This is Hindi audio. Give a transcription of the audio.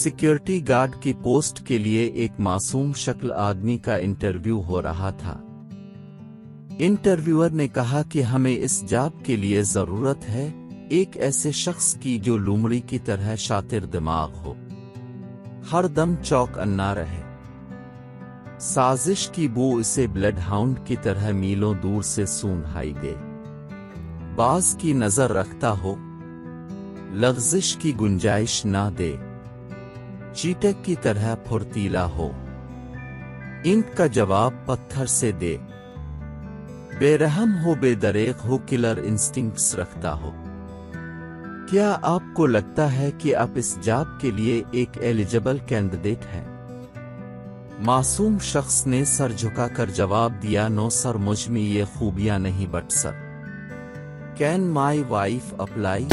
सिक्योरिटी गार्ड की पोस्ट के लिए एक मासूम शक्ल आदमी का इंटरव्यू हो रहा था। इंटरव्यूअर ने कहा कि हमें इस जॉब के लिए जरूरत है एक ऐसे शख्स की जो लोमड़ी की तरह शातिर दिमाग हो, हर दम चौकन्ना रहे। साजिश की बू इसे ब्लड हाउंड की तरह मीलों दूर से सूंघाई दे, बाज की नजर रखता हो, लग़्ज़िश की गुंजाइश ना दे, चींटे की तरह फुर्तीला हो, इंक का जवाब पत्थर से दे, बेरहम हो, बेदरेक हो, किलर इंस्टिंक्ट्स रखता हो। क्या आपको लगता है कि आप इस जॉब के लिए एक एलिजिबल कैंडिडेट हैं? मासूम शख्स ने सर झुकाकर जवाब दिया, नो सर, मुझ में ये खूबियां नहीं, but sir, can my wife apply?